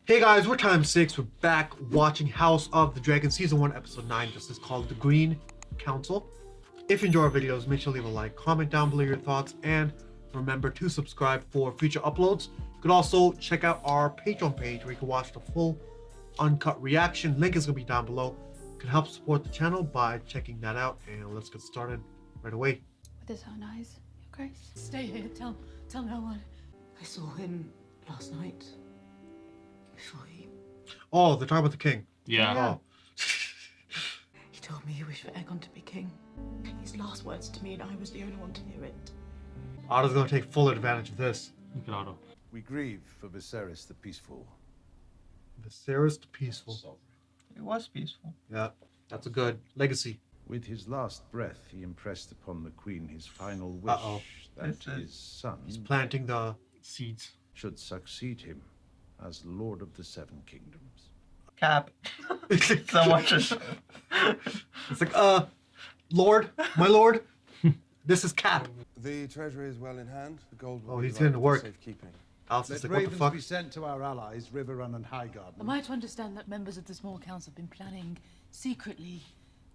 Hey guys, we're Time 6. We're back watching House of the Dragon Season 1, Episode 9. This is called The Green Council. If you enjoy our videos, make sure to leave a like, comment down below your thoughts, and remember to subscribe for future uploads. You could also check out our Patreon page where you can watch the full uncut reaction. Link is going to be down below. You can help support the channel by checking that out, and let's get started right away. With his own eyes, Your Grace. Stay here. Tell no one. I saw him last night. Before he... Oh, they're talking about the king. Yeah. Oh. He told me he wished for Aegon to be king. His last words to me, and I was the only one to hear it. Otto's going to take full advantage of this. Look at Otto. We grieve for Viserys the Peaceful. Viserys the Peaceful. It was peaceful. Yeah, that's a good legacy. With his last breath, he impressed upon the Queen his final wish Uh-oh. that his son He's planting the... Seeds. should succeed him as Lord of the Seven Kingdoms. Cap. So much. It's like, Lord, my lord, this is Cap. The treasury is well in hand. The gold will Oh, be he's getting to provided for work. safekeeping. Alice is Let like, what the ravens fuck? be sent to our allies, Riverrun and Highgarden. Am I to understand that members of the small council have been planning secretly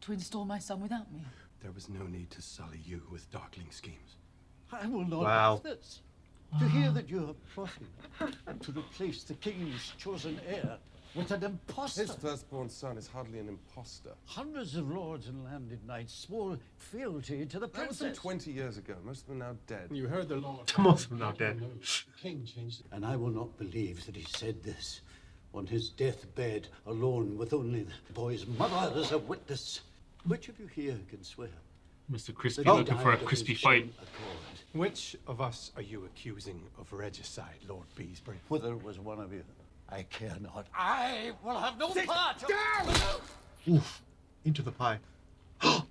to install my son without me? There was no need to sully you with darkling schemes. I will not Wow. have this. To hear that you are plotting to replace the king's chosen heir with an impostor. His firstborn son is hardly an imposter. Hundreds of lords and landed knights swore fealty to the That was some princess. 20 years ago. Most of them are now dead. You heard the Lord. Most of them now dead. The king changed it. And I will not believe that he said this on his deathbed, alone with only the boy's mother as a witness. Which of you here can swear Mr. Crispy that he looking for a died of crispy his fight. own accord? Which of us are you accusing of regicide, Lord Beesbury? Whether it was one of you, I care not. I will have no part. Oof. Into the pie.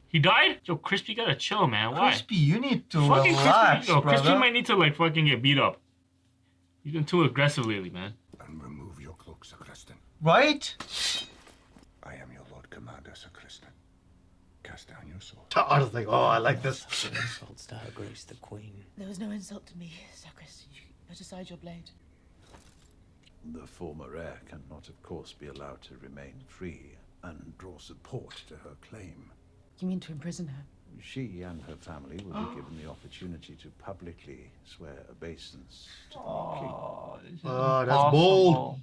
He died? Yo, Crispy gotta chill, man. Why? Crispy, you need to Fucking relax, Crispy. Yo, Crispy brother. might need to like fucking get beat up. He's been too aggressive lately, man. And remove your cloak, Sir Criston. Right? I am your Lord Commander, Sir Criston. Cast down your sword. Otto's like, oh, I like this. Insults to Her Grace the Queen. There was no insult to me, Sacris. You put aside your blade. The former heir cannot, of course, be allowed to remain free and draw support to her claim. You mean to imprison her? She and her family will be given the opportunity to publicly swear obeisance to the king. Oh, this is That's impossible. bold.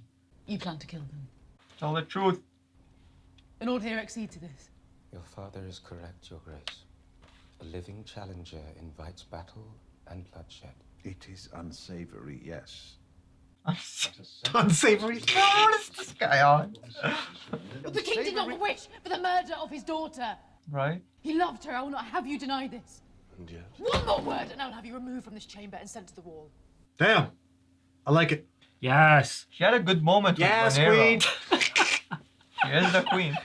You plan to kill them. Tell the truth. And all here accede to this. Your father is correct, Your Grace. A living challenger invites battle and bloodshed. It is unsavory, yes. Unsavory. What is this guy on? The king did not wish for the murder of his daughter. Right? He loved her. I will not have you deny this. And yet, One more word, and I will have you removed from this chamber and sent to the wall. Damn. I like it. Yes. She had a good moment Yes, with queen. Rhaenyra. She is the queen.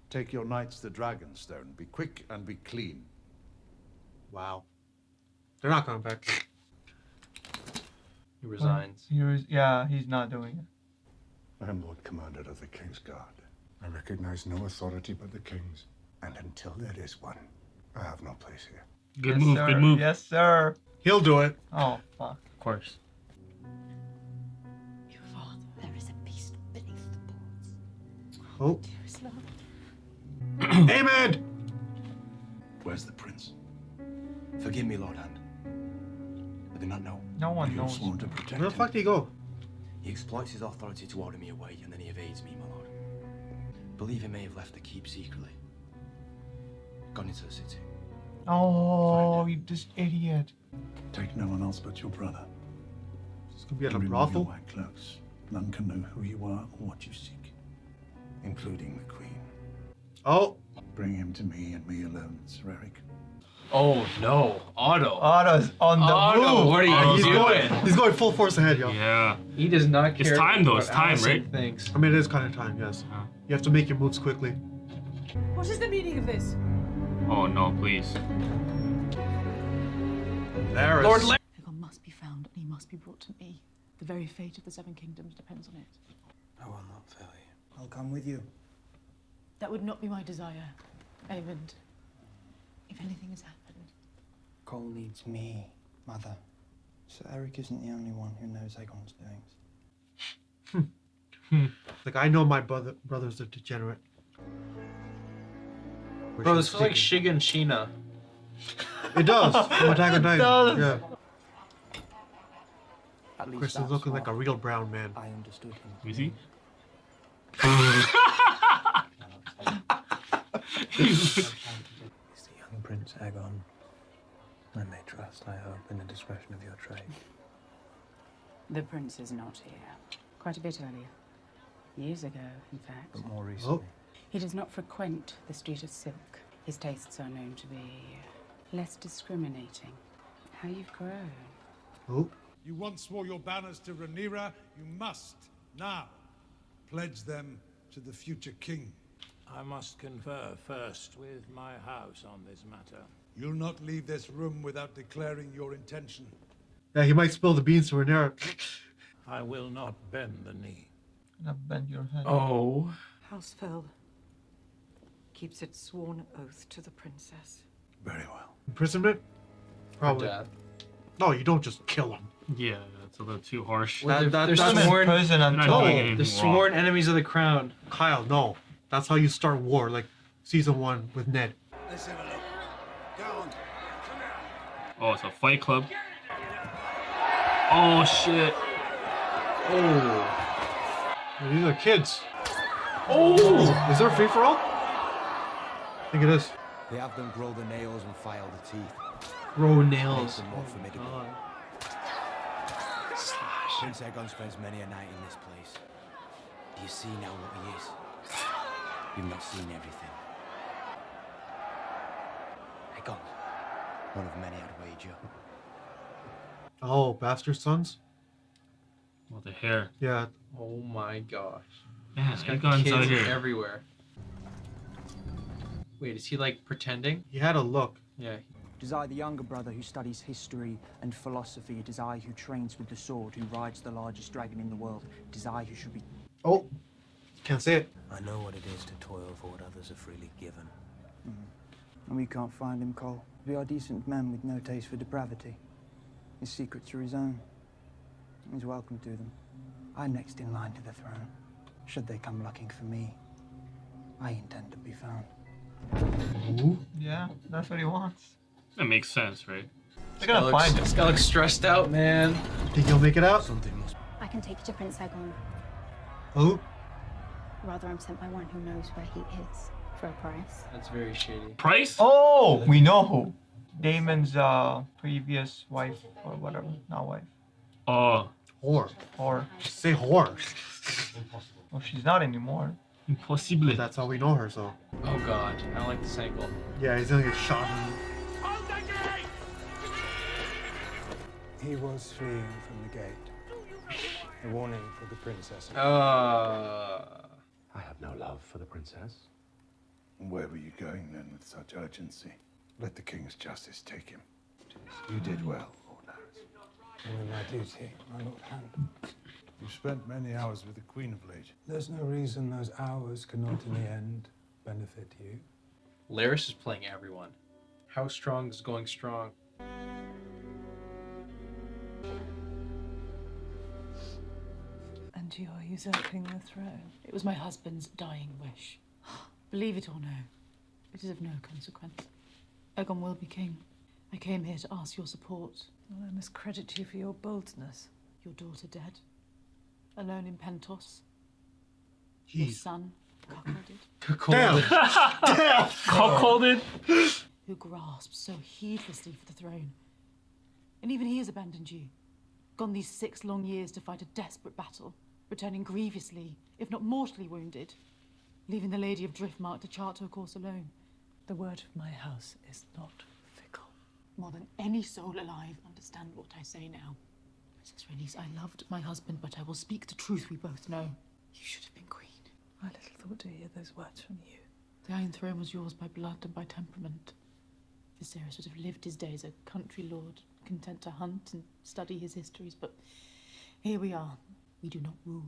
Take your knights to Dragonstone. Be quick and be clean. Wow. They're not coming back. He resigns. He's not doing it. I am Lord Commander of the King's Guard. I recognize no authority but the King's. And until there is one, I have no place here. Good Yes, move, sir. good move. Yes, sir. He'll do it. Oh, fuck. Of course. Your father, there is a beast beneath the boards. Oh. Dearest love. Amen. Where's the prince? Forgive me, Lord Hand. I do not know. No one You're knows. sworn to protect Where the fuck him. did he go? He exploits his authority to order me away, and then he evades me, my lord. Believe he may have left the keep secretly. Gone into the city. Oh, you this idiot. Take no one else but your brother. It's gonna be at a And remove your brothel. white cloaks. None can know who you are or what you seek, including the Queen. Oh. Bring him to me and me alone, Sir Eric. Oh no, Otto. Otto's on the Otto, move. what are you He's doing? going. He's going full force ahead, yo. Yeah. He does not care. It's time, though. what It's time, Allison right? Thinks. I mean, it is kind of time, yes. You have to make your moves quickly. What is the meaning of this? Oh no, please. Varys. Lord Aegon must be found, and he must be brought to me. The very fate of the Seven Kingdoms depends on it. I will not fail you. I'll come with you. That would not be my desire, Aemond. If anything has happened. Cole needs me, Mother. Sir Eric isn't the only one who knows Aegon's doings. Like, I know my brother's a degenerate. Bro, this feels like Shiga and Sheena. It does. From Attack on Titan. does. Yeah. At least Chris is that's looking what like a real brown man. I understood him. You see? It's the young Prince Aegon. I may trust, I hope, in the discretion of your trade. The prince is not here. Quite a bit earlier. Years ago, in fact. But more recently. He does not frequent the Street of Silk. His tastes are known to be less discriminating. How you've grown. Oh. You once swore your banners to Rhaenyra. You must now pledge them to the future king. I must confer first with my house on this matter. You'll not leave this room without declaring your intention. Yeah, he might spill the beans to Rhaenyra. I will not bend the knee. Now bend your head. Oh. House Fell keeps its sworn oath to the princess. Very well. Imprisonment? Probably. Death. No, you don't just kill him. Yeah, that's a little too harsh. They're that's sworn, prison They're not doing anything they're sworn wrong. enemies of the crown. Kyle, no. That's how you start war, like season 1 with Ned. Let's have a look. Go on. Oh, it's a fight club. Oh shit. Oh. These are kids. Oh! Is there a free for all? I think it is. They have them grow the nails and file the teeth. Grow Makes nails. them more Oh, formidable. God. Prince Aegon spends many a night in this place. Do you see now what he is? You've not seen everything. Aegon, one of many I'd wager. Oh, bastard sons? Well, the hair. Yeah. Oh my gosh. Yeah, He's got Aegon's out kids here. everywhere. Wait, is he like pretending? He had a look. Yeah. It is I, the younger brother, who studies history and philosophy. It is I who trains with the sword, who rides the largest dragon in the world. It is I who should be... Oh. Can't say it. I know what it is to toil for what others are freely given. And we can't find him, Cole. We are decent men with no taste for depravity. His secrets are his own. He's welcome to them. I'm next in line to the throne. Should they come looking for me, I intend to be found. Ooh. Yeah, that's what he wants. That makes sense, right? They're gonna find him. This guy looks stressed out, man. Think he'll make it out? Something must... I can take you to Prince Aegon. Oh. Rather, I'm sent by one who knows where he is for a price. That's very shady. Price? Oh, we know who. Damon's previous wife or whatever, not wife. Oh. Whore. Or Say whore. well, she's not anymore. Impossible. That's how we know her, so. Oh God, I don't like this angle. Yeah, he's gonna get shot. He was fleeing from the gate. A warning for the princess. I have no love for the princess. Where were you going then with such urgency? Let the king's justice take him. You did well, Lord Larys. Doing my duty, my Lord Hand. You've spent many hours with the Queen of late. There's no reason those hours cannot in the end benefit you. Laris is playing everyone. How strong is going strong? And you are usurping the throne. It was my husband's dying wish. Believe it or no, it is of no consequence. Aegon will be king. I came here to ask your support. Well, I must credit you for your boldness. Your daughter dead, alone in Pentos. Your son, cuckolded. Damn! Cuckolded? Who grasps so heedlessly for the throne. And even he has abandoned you. Gone these 6 long years to fight a desperate battle, returning grievously, if not mortally wounded, leaving the Lady of Driftmark to chart her course alone. The word of my house is not fickle. More than any soul alive, understand what I say now. Princess Rhaenys, I loved my husband, but I will speak the truth we both know. You should have been queen. I little thought to hear those words from you. The Iron Throne was yours by blood and by temperament. Viserys would have lived his days a country lord, content to hunt and study his histories, but here we are. We do not rule,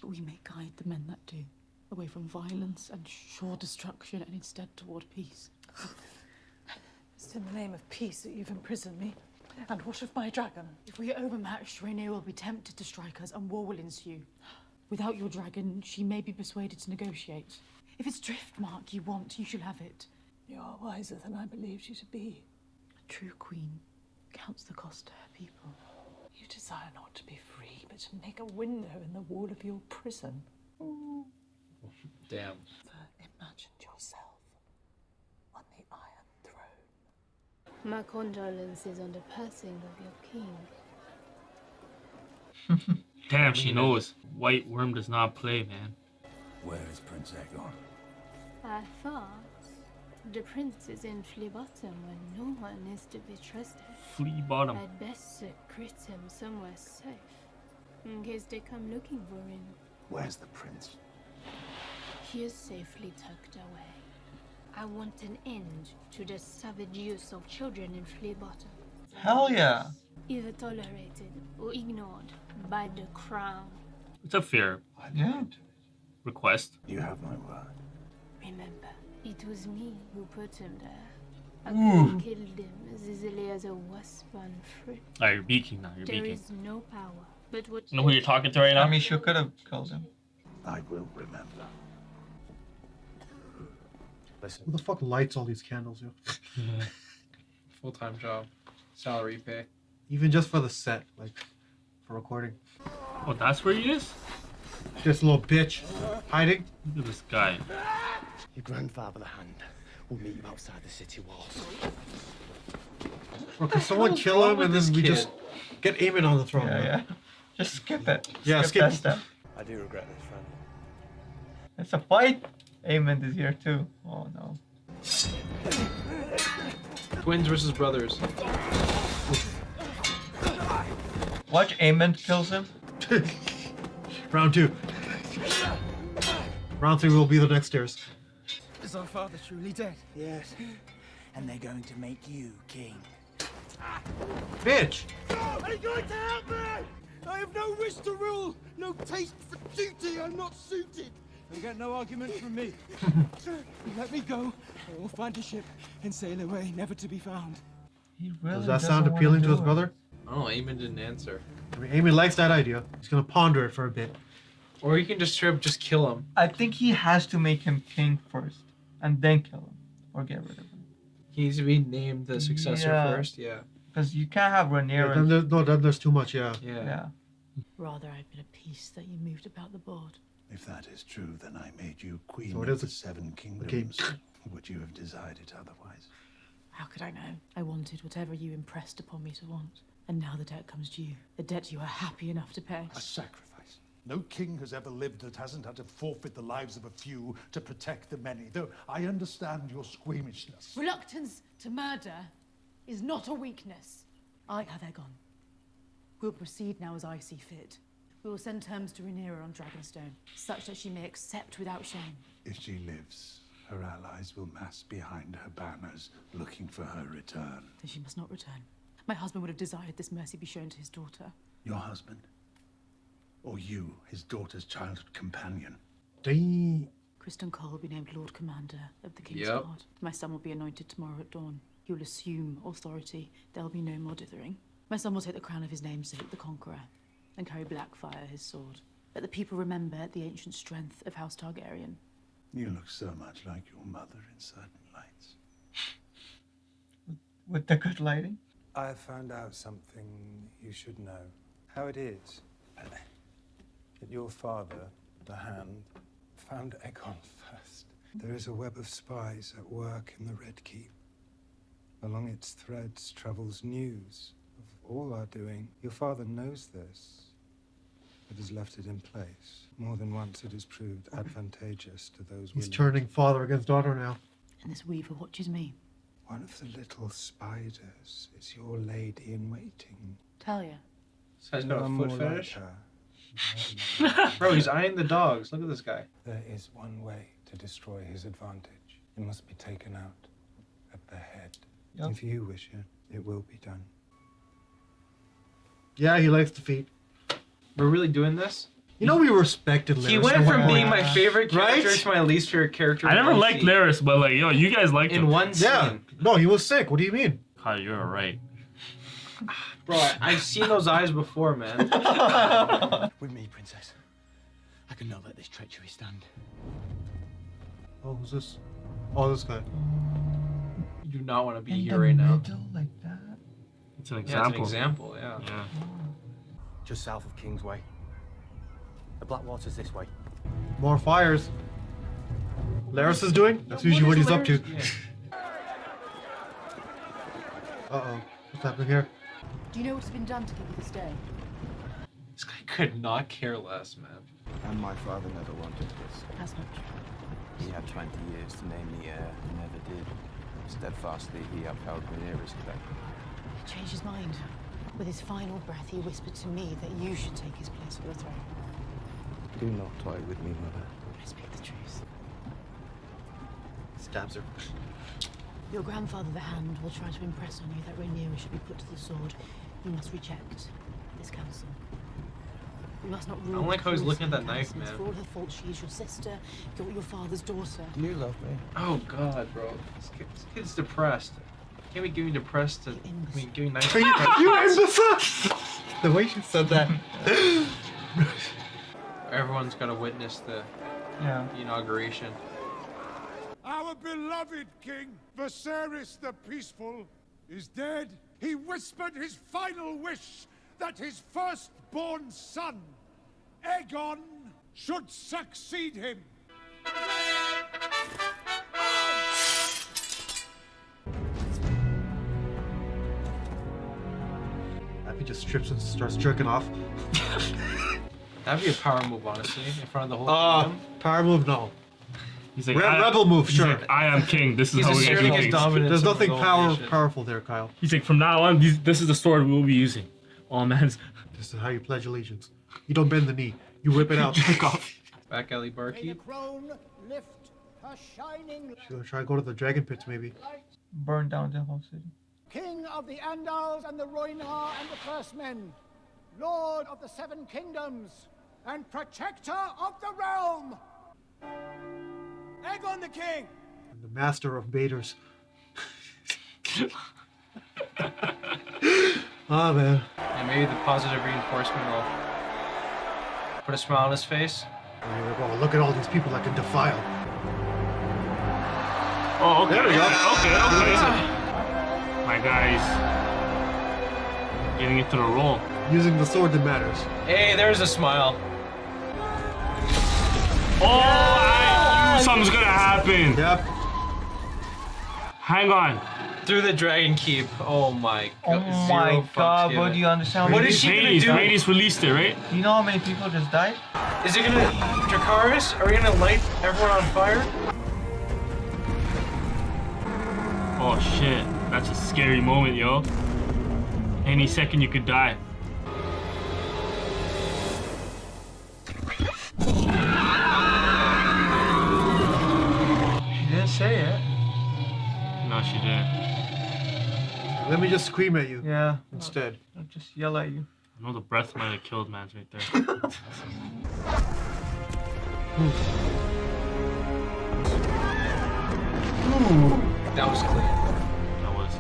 but we may guide the men that do, away from violence and sure destruction and instead toward peace. It's in the name of peace that you've imprisoned me. And what of my dragon? If we are overmatched, Rhaenyra will be tempted to strike us and war will ensue. Without your dragon, she may be persuaded to negotiate. If it's Driftmark you want, you shall have it. You are wiser than I believed you to be. A true queen counts the cost to her people. You desire not to be free, but to make a window in the wall of your prison. Damn. Imagine yourself on the Iron Throne. My condolences on the passing of your king. Damn, she knows. White Worm does not play, man. Where is Prince Aegon? I thought the prince is in Flea Bottom where no one is to be trusted. Flea Bottom. I'd best secrete him somewhere safe, in case they come looking for him. Where's the prince? He is safely tucked away. I want an end to the savage use of children in Flea Bottom. Hell yeah. Either tolerated or ignored by the crown. It's a fair request. You have my word. Remember, it was me who put him there. I Ooh. could have killed him as easily as a wasp on fruit. Alright, you're beaking now. You're There beaking. is no power, but what You know who you're talking to right now? I mean, she could have killed him. I will remember. Listen. Who the fuck lights all these candles, yo? Full-time job. Salary pay. Even just for the set, like, for recording. Oh, that's where he is? This little bitch hiding. Look at this guy. Your grandfather, the Hand, will meet you outside the city walls. Or can someone kill him and then we just get Aemon on the throne? Yeah, bro? yeah. Just skip it. Yeah, skip that skip. step. I do regret this, friend. It's a fight. Aemond is here too. Oh no. Twins versus brothers. Watch Aemond kills him. Round 2. Round 3 will be the next stairs. Is our father truly dead? Yes. And they're going to make you king. Bitch! Are you going to help me? I have no wish to rule, no taste for duty. I'm not suited. You'll get no argument from me. Let me go, or we'll find a ship and sail away, never to be found. He really Does that sound appealing to his brother? I don't know, Eamon didn't answer. I mean, Aemon likes that idea. He's gonna ponder it for a bit. Or you can just straight up just kill him. I think he has to make him king first, and then kill him, or get rid of him. He needs to be named the successor first, yeah. Because you can't have Rhaenyra. Then there's too much, yeah. Yeah. Rather, I've been at peace that you moved about the board. If that is true, then I made you queen So it of is the a- 7 kingdoms. Okay. Would you have desired it otherwise? How could I know? I wanted whatever you impressed upon me to want. And now the debt comes due. A debt you are happy enough to pay. A sacrifice. No king has ever lived that hasn't had to forfeit the lives of a few to protect the many, though I understand your squeamishness. Reluctance to murder is not a weakness. I have Aegon. We'll proceed now as I see fit. We will send terms to Rhaenyra on Dragonstone, such that she may accept without shame. If she lives, her allies will mass behind her banners, looking for her return. Then she must not return. My husband would have desired this mercy be shown to his daughter. Your husband? Or you, his daughter's childhood companion? Kristen Cole will be named Lord Commander of the King's Yep. Guard. My son will be anointed tomorrow at dawn. He will assume authority. There will be no more dithering. My son will take the crown of his namesake, the Conqueror, and carry Blackfire, his sword. Let the people remember the ancient strength of House Targaryen. You look so much like your mother in certain lights. With the good lighting. I have found out something you should know. How it is that your father, the Hand, found Aegon first. There is a web of spies at work in the Red Keep. Along its threads travels news of all our doing. Your father knows this, but has left it in place. More than once it has proved advantageous to those He's willing. turning father against daughter now. And this weaver watches me. One of the little spiders is your lady in waiting. Talia. This guy's You got are a more foot like fetish. her. Bro, he's eyeing the dogs. Look at this guy. There is one way to destroy his advantage. It must be taken out at the head. Yep. If you wish it, it will be done. Yeah, he likes defeat. We're really doing this? You know we respected Larys. He went at one from being point. my favorite character Right? to my least favorite character. I never in liked OC. Larys, but like, yo, you guys liked him. In one scene. Yeah. No, he was sick. What do you mean? Kyle, you're right. Bro, I've seen those eyes before, man. With me, princess. I cannot let this treachery stand. Oh, who's this? Oh, this guy. You do not want to be In here the right now. middle, like that? It's an Yeah, it's example. an example, yeah. Yeah. Just south of Kingsway. The Blackwater's this way. More fires. Laris is doing? That's usually what he's up to. Uh-oh. What's happening here? Do you know what has been done to give you this day? This guy could not care less, man. And my father never wanted this. That's not true. He had 20 years to name the heir and never did. Steadfastly, he upheld Rhaenyra's claim. He changed his mind. With his final breath, he whispered to me that you should take his place on the throne. Do not toy with me, mother. I speak the truth. Stabs her. Your grandfather, the Hand, will try to impress on you that Rhaenyra should be put to the sword. You must reject this counsel. You must not rule. I don't like how he's looking at that with knife, innocence. man. For all her fault, she is your sister, your father's daughter. Do you love me? Oh God, bro. This kid's depressed. Can't be giving depressed to. I mean, giving nice. You imbecile! The way she said that. Everyone's got to witness the inauguration. Our beloved king, Viserys the Peaceful, is dead. He whispered his final wish that his firstborn son, Aegon, should succeed him. Happy just strips and starts jerking off. That'd be a power move, honestly, in front of the whole kingdom. Power move, no. He's like, Rebel move, he's sure. like, I am king. This is He's how we asserting get his kings. dominance. There's over nothing the whole nation. powerful there, Kyle. He's like, from now on, this is the sword we'll be using. Oh man. This is how you pledge allegiance. You don't bend the knee. You whip it out. Jerk off. Back alley barkeep. Crown lift her shining She's gonna try to go to the dragon pits, maybe. Burn down the whole city. King of the Andals and the Rhoynar and the First Men, Lord of the Seven Kingdoms, and Protector of the Realm, Aegon the King. And the master of baiters. Ah, man. And maybe the positive reinforcement will put a smile on his face. And you're like, oh, look at all these people that can defile. Oh, okay. There we go. Okay. My guy's getting into the role. Using the sword that matters. Hey, there's a smile. Oh, I knew something's gonna happen. Yep. Hang on. Through the dragon keep. Oh my god. Oh my god, bro, do you understand? What is she gonna do? Rhaenys released it, right? Do you know how many people just died? Is it gonna... Dracarys? Are we gonna light everyone on fire? Oh shit. That's a scary moment, yo. Any second you could die. She didn't say it. No, she didn't. Let me just scream at you. Yeah. Instead. I'll just yell at you. I know the breath might have killed man's right there. That was clean. That was.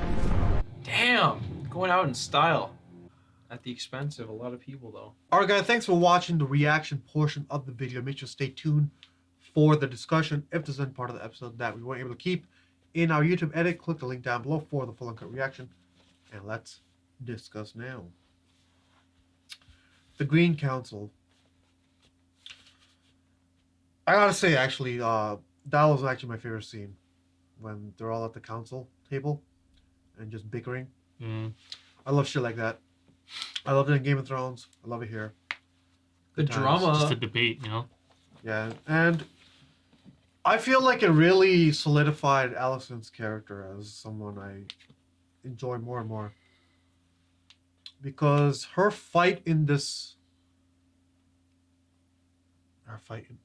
Damn. Going out in style. At the expense of a lot of people, though. Alright guys, thanks for watching the reaction portion of the video. Make sure to stay tuned for the discussion if there's any part of the episode that we weren't able to keep in our YouTube edit. Click the link down below for the full uncut reaction. And let's discuss now. The Green Council. I gotta say, actually, that was actually my favorite scene. When they're all at the council table and just bickering. Mm. I love shit like that. I loved it in Game of Thrones. I love it here. The drama. Just a debate, you know? Yeah, and I feel like it really solidified Alicent's character as someone I enjoy more and more. Because her fight in this...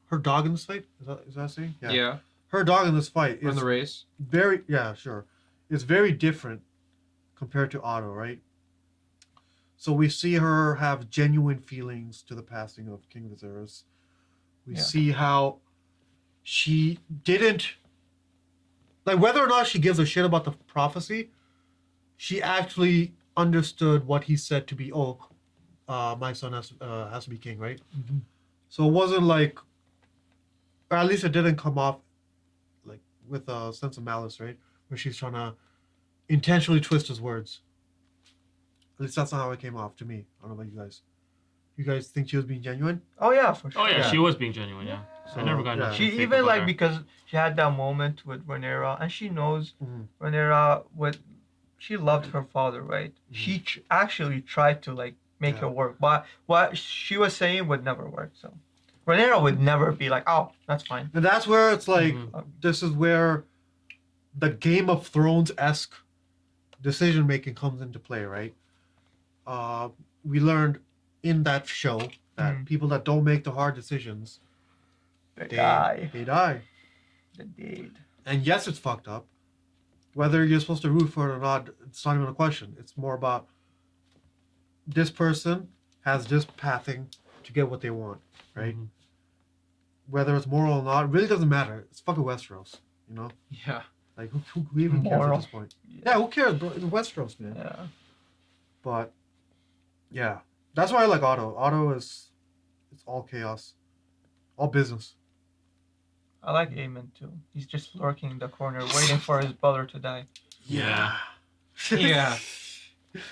Her dog in this fight? Is that a saying? Yeah. Her dog in this fight Run is the race. very... Yeah, sure. It's very different compared to Otto, right? So we see her have genuine feelings to the passing of King Viserys. We see how she didn't... Like, whether or not she gives a shit about the prophecy, she actually understood what he said to be, my son has to be king, right? So it wasn't like, or at least it didn't come off like with a sense of malice, right? Where she's trying to intentionally twist his words. At least that's not how it came off to me. I don't know about you guys. You guys think she was being genuine? Oh yeah, for sure. Oh yeah, she was being genuine. Yeah, So, I never got nothing She fake even about like her. because she had that moment with Rhaenyra, and she knows Rhaenyra she loved her father, right? She actually tried to like make it work, but what she was saying would never work. So Rhaenyra would never be like, oh, that's fine. And that's where it's like, this is where the Game of Thrones-esque decision making comes into play, right? We learned in that show that people that don't make the hard decisions, They die. They die. They did. And yes, it's fucked up. Whether you're supposed to root for it or not, it's not even a question. It's more about this person has this pathing to get what they want, right? Whether it's moral or not, really doesn't matter. It's fucking Westeros, you know? Yeah. Like, who even cares at this point? Yeah, who cares, bro? It's Westeros, man. Yeah. But, yeah. That's why I like Otto. Otto is, it's all chaos. All business. I like Aemon too. He's just lurking in the corner, waiting for his brother to die. Yeah. Yeah.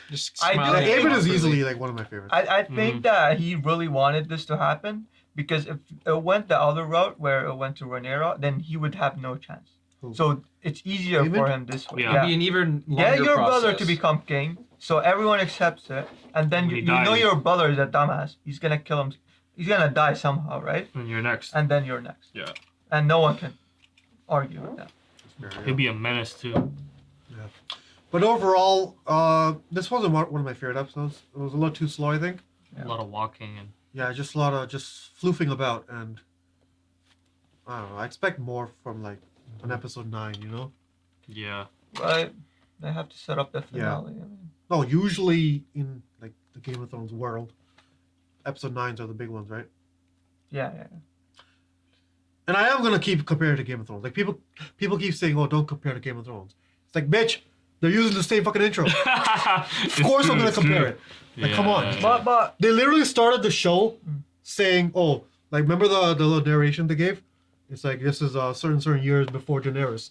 Just I do. smiling Aemon is awkwardly. easily like one of my favorites. I think that he really wanted this to happen because if it went the other route where it went to Rhaenyra, then he would have no chance. So it's easier for him this way. It'd be an even Get longer your brother process. to become king, so everyone accepts it, and then When you he know dies. your brother is a dumbass. He's gonna kill him. He's gonna die somehow, right? And you're next. And then you're next. Yeah. And no one can argue with that. He'd be a menace too. Yeah. But overall, this wasn't one of my favorite episodes. It was a little too slow, I think. A lot of walking and. Yeah, just a lot of just floofing about, and I don't know. I expect more from like an episode 9, you know? Yeah. But they have to set up the finale. I mean, No, usually in like the Game of Thrones world, episode 9s are the big ones, right? yeah. And I am gonna keep comparing to Game of Thrones. Like people keep saying, "Oh, don't compare to Game of Thrones." It's like, bitch, they're using the same fucking intro. Of course, I'm gonna compare it. Like, come on. But they literally started the show saying, "Oh, like remember the little narration they gave? It's like this is certain years before Daenerys."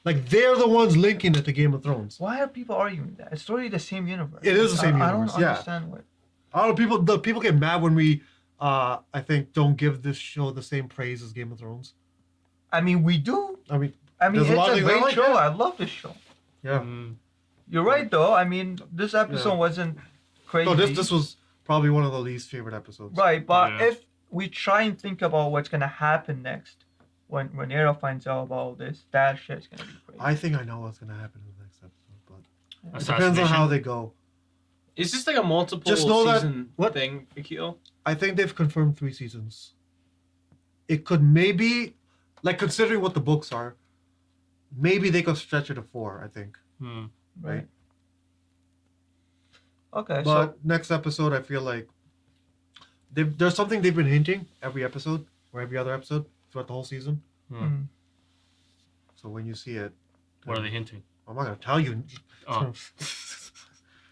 Like they're the ones linking it to Game of Thrones. why are people arguing that? It's literally the same universe. It is the same I universe. don't Yeah. understand what. I don't know. People get mad when we, I think, don't give this show the same praise as Game of Thrones. I mean, we do. I mean, it's there's a lot a of things I great like, show. yeah. I love this show. Yeah. You're right, though. I mean, this episode Yeah. wasn't crazy. No, this was probably one of the least favorite episodes. Right, but Yeah. if we try and think about what's gonna happen next, when Rhaenyra finds out about all this, that shit's gonna be crazy. I think I know what's gonna happen in the next episode, but it depends on Assassination? how they go. Is this like a multiple Just know that- season thing, Aqeel? I think they've confirmed 3 seasons. It could maybe, like considering what the books are, maybe they could stretch it to 4. I think. Right. Okay, But next episode, I feel like there's something they've been hinting every episode or every other episode throughout the whole season. Mhm. So when you see it, What are they hinting? I'm not gonna tell you. Oh.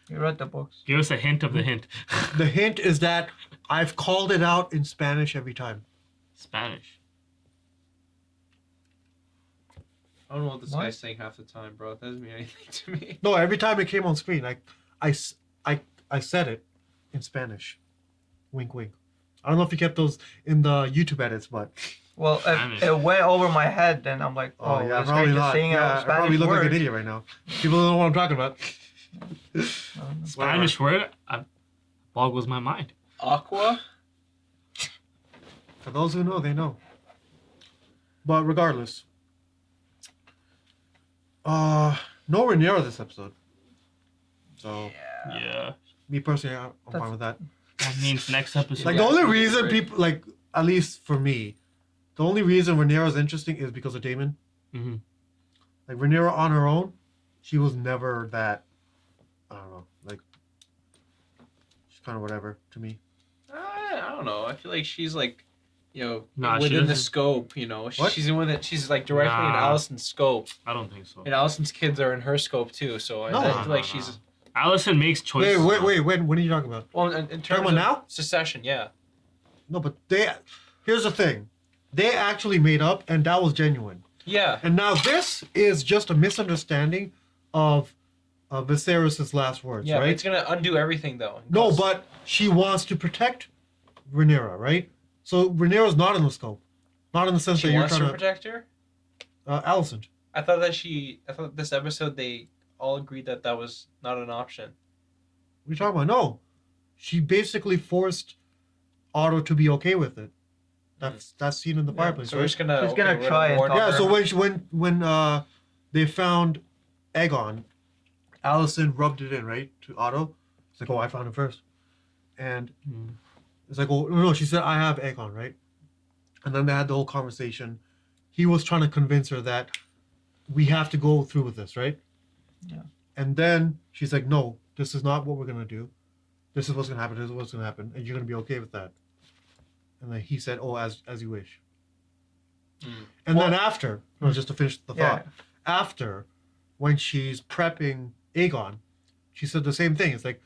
You read the books. Give us a hint of the hint. The hint is that I've called it out in Spanish every time. Spanish. I don't know what this What? guy's saying half the time, bro. That doesn't mean anything to me. No, every time it came on screen, I said it in Spanish. Wink, wink. I don't know if you kept those in the YouTube edits, but Well, if it went over my head, then I'm like, oh, yeah, this guy probably just not. saying Yeah, out I probably Spanish look like words. an idiot right now. People don't know what I'm talking about. Spanish word boggles my mind. Aqua? For those who know, they know. But regardless, no Rhaenyra this episode. So yeah, me personally, I'm fine with that. That means next episode. Like the only reason people like, at least for me, the only reason Rhaenyra is interesting is because of Daemon. Mm-hmm. Like Rhaenyra on her own, she was never that. I don't know. Like she's kind of whatever to me. I don't know. I feel like she's like, Nah, she within the doesn't- scope. You know, What? she's in with it. She's like directly in Nah. Allison's scope, I don't think so. and Allison's kids are in her scope too. So No. I feel like she's Allison makes choices. Wait. When are you talking about? Well, in terms about of now? secession, yeah. No, but here's the thing. They actually made up, and that was genuine. Yeah. And now this is just a misunderstanding of Viserys' last words, Yeah, but right? it's gonna undo everything though. No, but she wants to protect Rhaenyra, right? So Rhaenyra's not in the scope. Not in the sense She that you're wants trying to protect her. Alicent. I thought this episode they all agreed that that was not an option. What are you talking about? No. She basically forced Otto to be okay with it. That's scene in the fireplace. So right? we're just gonna. She's gonna we're try and warn talk Yeah, her. so when they found Aegon, Alicent rubbed it in, right, to Otto. It's like, oh, I found him first. And it's like, oh, no, she said, I have Aegon, right? And then they had the whole conversation. He was trying to convince her that we have to go through with this, right? Yeah. And then she's like, no, this is not what we're going to do. This is what's going to happen. This is what's going to happen. And you're going to be okay with that. And then he said, oh, as you wish. And then after, no, just to finish the thought, after, when she's prepping Aegon, she said the same thing. It's like,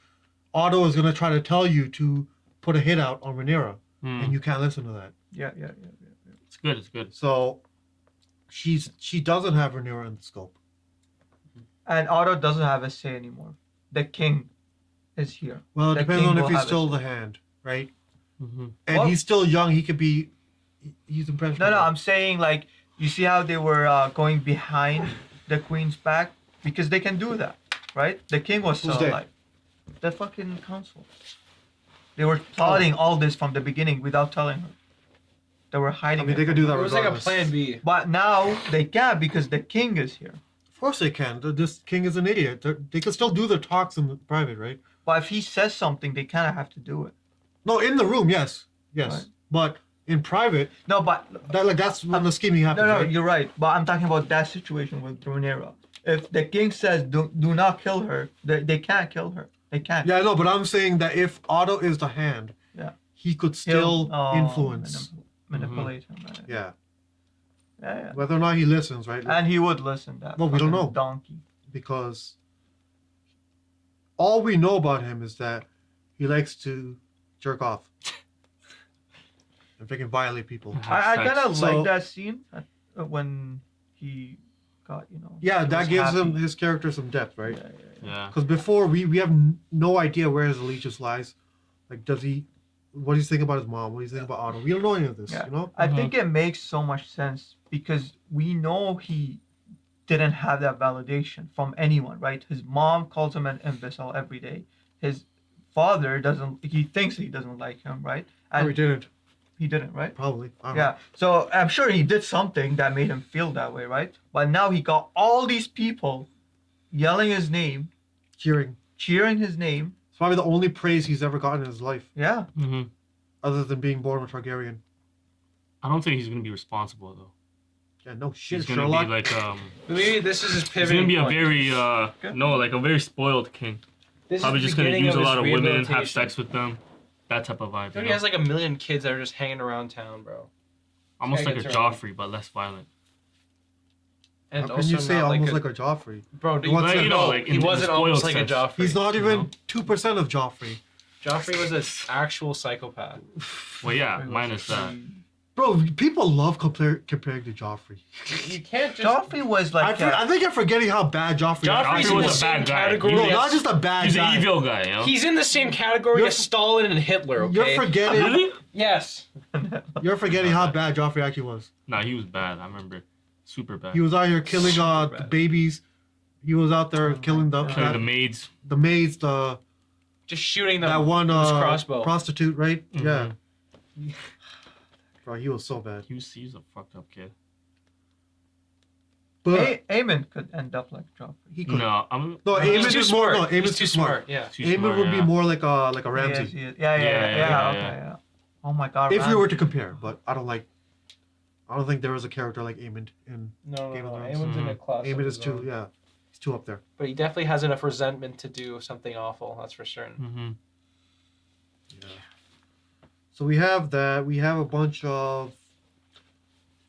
Otto is going to try to tell you to put a hit out on Rhaenyra, and you can't listen to that. Yeah. It's good. It's good. So, she doesn't have Rhaenyra in the scope. And Otto doesn't have a say anymore. The king is here. Well, it The depends king on if will he's have a still say. the hand, right? And Well- he's still young. He could be. He's impressionable. No, I'm saying like you see how they were going behind the queen's back because they can do that, right? The king was still Who's they? alive. The fucking council. They were plotting all this from the beginning without telling her. They were hiding. I mean, it they could from do that her. It was like a regardless. plan B. But now they can't because the king is here. Of course they can. This king is an idiot. They can still do their talks in private, right? But if he says something, they kind of have to do it. No, in the room, yes. Right. But in private, No, but that's when the scheming happens. no, right? you're right. But I'm talking about that situation with Rhaenyra. If the king says do not kill her, they can't kill her. They can't. Yeah, no, but I'm saying that if Otto is the hand, Yeah. he could still He'll, influence. manipulate him. Yeah. Yeah. Whether or not he listens, right? And he would listen. That Well, we don't fucking know. Donkey. Because all we know about him is that he likes to jerk off and freaking violate people. I kind of So- like that scene when he got Yeah, he that was gives happy. him his character some depth, right? Yeah. Because before we have no idea where his allegiance lies. Like, what does he think about his mom? What do you think about Otto? We don't know any of this, Yeah. you know? I think it makes so much sense because we know he didn't have that validation from anyone, right? His mom calls him an imbecile every day. His father doesn't. He thinks he doesn't like him, right? No, he didn't. He didn't, right? Probably. I don't Yeah. know. So I'm sure he did something that made him feel that way, right? But now he got all these people yelling his name, cheering his name. It's probably the only praise he's ever gotten in his life. Yeah. Mm-hmm. Other than being born a Targaryen. I don't think he's gonna be responsible though. Yeah, no shit, He's gonna Sherlock. be like Maybe this is his He's pivoting gonna be a point. very like a very spoiled king. This is Probably the just gonna beginning use of a lot his of women, have rehabilitation. sex with them, that type of vibe. Dude, he has like 1 million kids that are just hanging around town, bro. Almost Guy like a gets around. Joffrey, but less violent. And How can also you say not almost like like a Joffrey? Bro, In what like, sense? you know, like he in the wasn't almost spoiled like a sense. Joffrey. He's not even 2% of Joffrey. Joffrey was an actual psychopath. Well, yeah, minus that. Bro, people love comparing to Joffrey. You can't just. Joffrey was like. I think you're forgetting how bad Joffrey Joffrey's is. in the same category. No, as- not just a bad He's guy. an evil guy, you know? He's in the same category as Stalin and Hitler. Okay. You're forgetting. Really? Yes. You're forgetting how bad Joffrey actually was. Nah, he was bad. I remember. Super bad. He was out here killing the babies. He was out there killing the Killing the maids. the maids, the Just shooting them that one with his crossbow. prostitute, right? Mhm. Yeah. Bro, he was so bad. He's a fucked up kid. But Aemon could end up like Joffrey. he could. No, I'm. No, He's Aemon too is more. No, smart. Aemon's He's too smart. Yeah. Too Aemon smart, would be yeah. more like a Ramsay. Yes, yes. Yeah. Okay, yeah. Oh my God. If you Ramsay. were to compare, but I don't think there was a character like Aemon in No, Game no, of no. Thrones. Aemon's in a class. Aemon of is his too, own. yeah, he's too up there. But he definitely has enough resentment to do something awful. That's for certain. Mm-hmm. So we have that. We have a bunch of.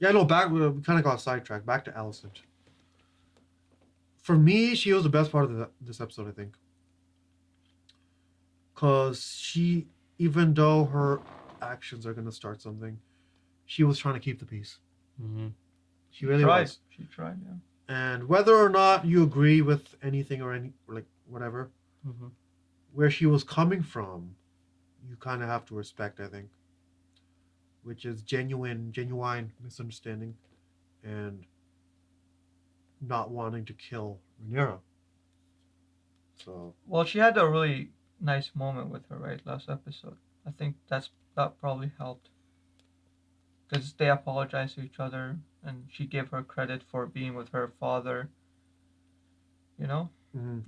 Yeah, no. Back we kind of got sidetracked. Back to Alicent. For me, she was the best part of this episode. I think. Because she, even though her actions are gonna start something, she was trying to keep the peace. Mm-hmm. She really tried. was. She tried, yeah. And whether or not you agree with anything or any like whatever, Mm-hmm. where she was coming from, you kind of have to respect, I think. Which is genuine misunderstanding, and not wanting to kill Rhaenyra. So Well, she had a really nice moment with her, right, last episode. I think that probably helped. Because they apologized to each other, and she gave her credit for being with her father. You know?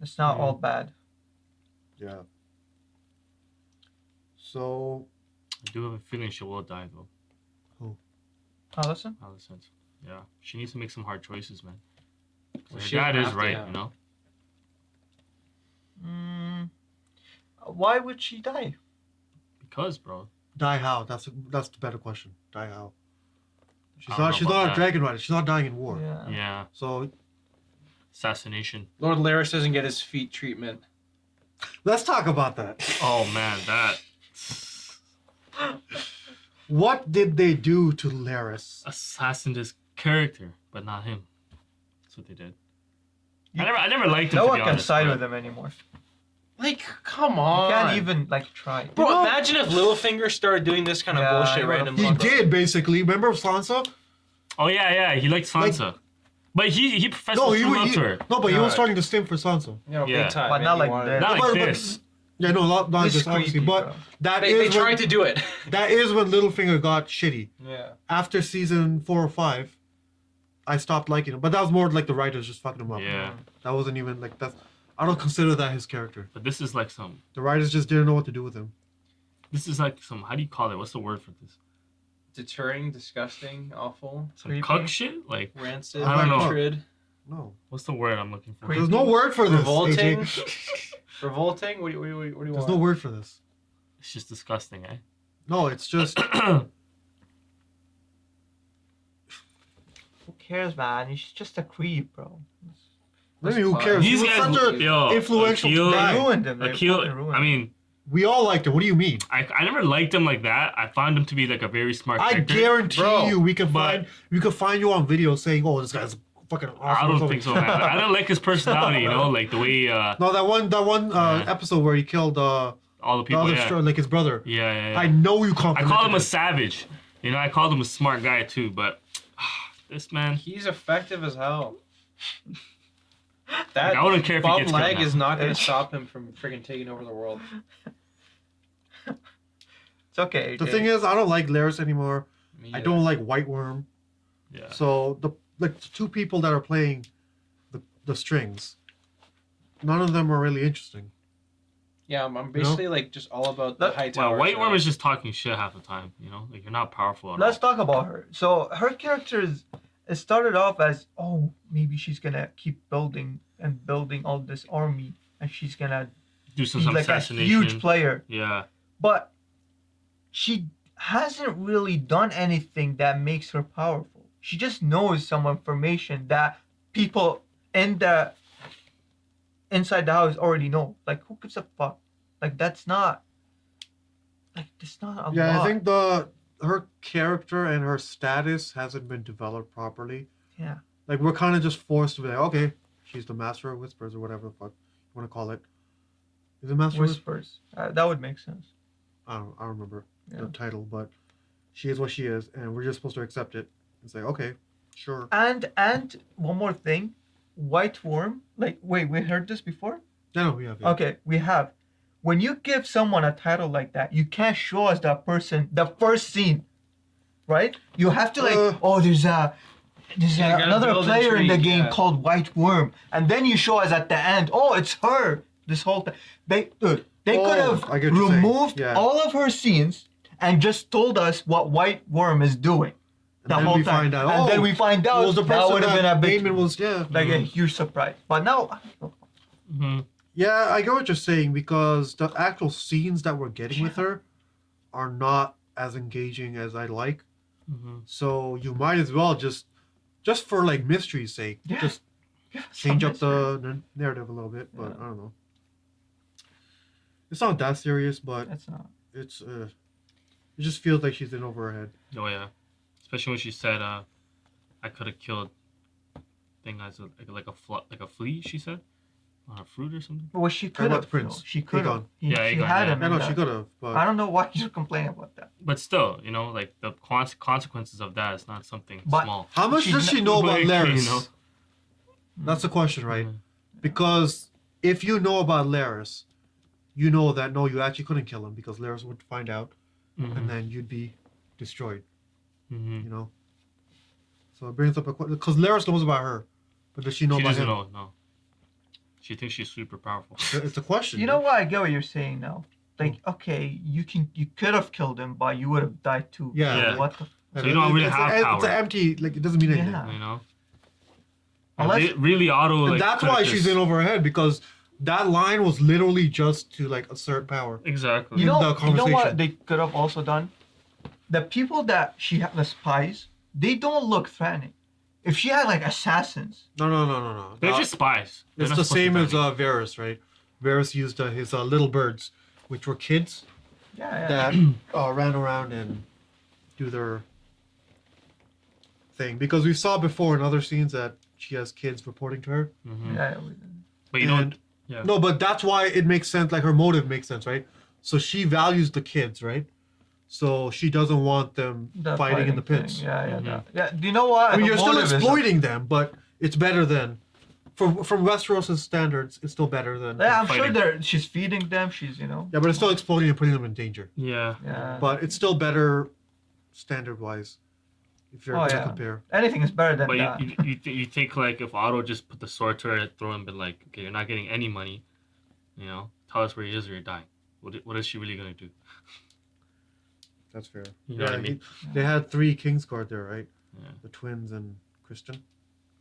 It's not all bad. Yeah. So I do have a feeling she will die though. Who? Alicent? Alicent. Yeah. She needs to make some hard choices, man. 'Cause Well, her she dad doesn't is have to, right, yeah. you know? Why would she die? Because, bro. die how? That's the better question. Die how? She's I don't not. know She's about not a that. dragon rider. She's not dying in war. Yeah. Yeah. So Assassination. Lord Larys doesn't get his feet treatment. let's talk about that. Oh man, that What did they do to Larys? assassined his character, but not him. That's what they did. I never liked him. No to one be can honest, side but- with him anymore. Like, come on. You can't even like try. Bro, You know- imagine if Littlefinger started doing this kind of Yeah, bullshit I know. randomly. He did basically. Remember Sansa? Oh yeah, he liked Sansa, but he professed No, his he true love was. to her. No, but he was Alright. starting to stim for Sansa. You know, Yeah. big time. But man. not You like wanted- this. Not like But- this. Yeah, no, not This this obviously, creepy, but bro. that They is when, tried to do it. that is when Littlefinger got shitty. Yeah. After season 4 or 5, I stopped liking him. But that was more like the writers just fucking him up. Yeah. That wasn't even like that's. I don't consider that his character. But this is like some. The writers just didn't know what to do with him. This is like some. How do you call it? What's the word for this? Deterring, disgusting, awful, Some cuck shit? Like rancid, I don't know. hatred, No. What's the word I'm looking for? There's no word for this. revolting. AJ. Revolting? What do you There's want? no word for this. It's just disgusting, eh? No, it's just. Who cares, man? He's just a creep, bro. I mean, who cares? These He was guys, such yo, an influential Aqeel, guy. They ruined him. They fucking Aqeel, ruined I him. mean, We all liked him. What do you mean? I never liked him like that. I found him to be like a very smart I character. guarantee Bro, you, we can but find you on video saying, "Oh, this guy's fucking awesome." I or don't something. think so, man. I don't like his personality, you know, like the way No, that one episode where he killed all the people. other Yeah. like his brother. Yeah. I know you I complimented call him a him. savage. You know, I called him a smart guy too, but this man. He's effective as hell. That I wouldn't care if he bum gets killed leg now. is not going to stop him from friggin' taking over the world. It's okay. The thing is, I don't like Larys anymore. Me I either. don't like White Worm. Yeah. So the two people that are playing the strings, none of them are really interesting. Yeah, I'm basically like just all about the high Well, tower. White Worm is just talking shit half the time. You know, like you're not powerful. Let's talk about her. So her character it started off as, oh, maybe she's gonna keep building and building all this army, and she's gonna Do some be like a assassination. huge player. Yeah. But she hasn't really done anything that makes her powerful. She just knows some information that people inside the house already know. Like, who gives a fuck? Like, that's not a lot. I think her character and her status hasn't been developed properly. Yeah. Like we're kind of just forced to be like, okay, she's the master of whispers or whatever the fuck you want to call it. Is it master of Whispers. That would make sense. I don't remember Yeah. the title, but she is what she is, and we're just supposed to accept it and say, okay, sure. And one more thing, White Worm. Like, wait, we heard this before? No, we have. Yeah. Okay, we have. When you give someone a title like that, you can't show us that person the first scene, right? You have to there's gotta another build player in the intrigue, game yeah. called White Worm, and then you show us at the end, oh, it's her. This whole thing, they could have I get what you're saying. removed Yeah. all of her scenes and just told us what White Worm is doing. The then whole we time. find out, and then oh, we find out it was the that person would have been a that big, Daemon was, yeah. like a huge surprise. But now, Yeah, I get what you're saying because the actual scenes that we're getting with her are not as engaging as I like. So you might as well just for like mystery's sake, just change up the narrative a little bit. But I don't know. It's not that serious, but It's not. It's it just feels like she's in over her head. Oh yeah, especially when she said, "I could have killed thing as like a flea." She said, on a fruit or something. Well, she could about have. the prince? She could have. Aegon. Yeah, She Aegon, had yeah. him. I in know that. she could have, but I don't know why you're complaining about that. But still, you know, like the consequences of that is not something But- small. how much does she know about Like, Laris? you know? That's the question, right? Mhm. Because if you know about Laris, you know that no, you actually couldn't kill him because Laris would find out, Mhm. and then you'd be destroyed. Mhm. You know. So it brings up a question because Laris knows about her, but does she know She about doesn't him? know. No. She thinks she's super powerful. It's a question. You know what? I get what you're saying now. Like, okay, you could have killed him, but you would have died too. Yeah. Yeah. What the? So you don't really it's have It's power. an empty, like it doesn't mean anything. Yeah. You know. Unless- Really, Otto. And Like, that's could've why she's just- in over her head because that line was literally just to like assert power. Exactly. You know, the you know conversation. what they could have also done? The people that she had, the spies, they don't look threatening. If she had like assassins, No. They're just spies. They're It's not the supposed to same be as threatening. Varys, right? Varys used his little birds, which were kids yeah. that ran around and do their thing. Because we saw before in other scenes that she has kids reporting to her. Mhm. Yeah. But you don't. And- Yeah. No, but that's why it makes sense. Like her motive makes sense, right? So she values the kids, right? So she doesn't want them The fighting in the thing. pits. Yeah. Mm-hmm. Yeah. Do you know what? I mean, her you're still motive is? exploiting them, but it's better than, from Westeros' standards, it's still better than. Yeah, I'm fighting. sure she's feeding them. She's, you know. Yeah, but it's still exploiting and putting them in danger. Yeah. Yeah. But it's still better, standard-wise, if you're Oh, gonna yeah. compare. Anything is better than But that. you think like if Otto just put the sword to her throat and been like, okay, you're not getting any money, you know, tell us where he is or you're dying. What is she really gonna do? That's fair. You know what I mean? They had 3 Kingsguard there, right? Yeah. The twins and Christian.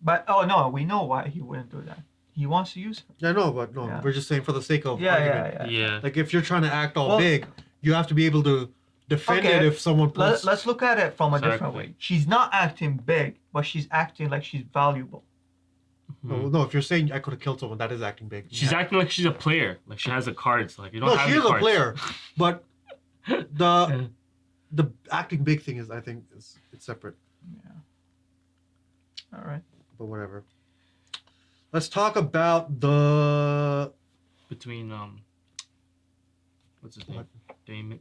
But oh no, we know why he wouldn't do that. He wants to use her. Yeah, no, but no, Yeah. we're just saying for the sake of Yeah, argument. Yeah. Like if you're trying to act all Well- big, you have to be able to defend it if someone pulls. Let's look at it from a different Exactly. way. She's not acting big, but she's acting like she's valuable. No, if you're saying I could have killed someone, that is acting big. She's acting like she's a player. Like she has the cards. Like you don't No, have she any is a cards. player, but the acting big thing is, I think, it's separate. All right. But whatever. Let's talk about the Between what's his name? Damon.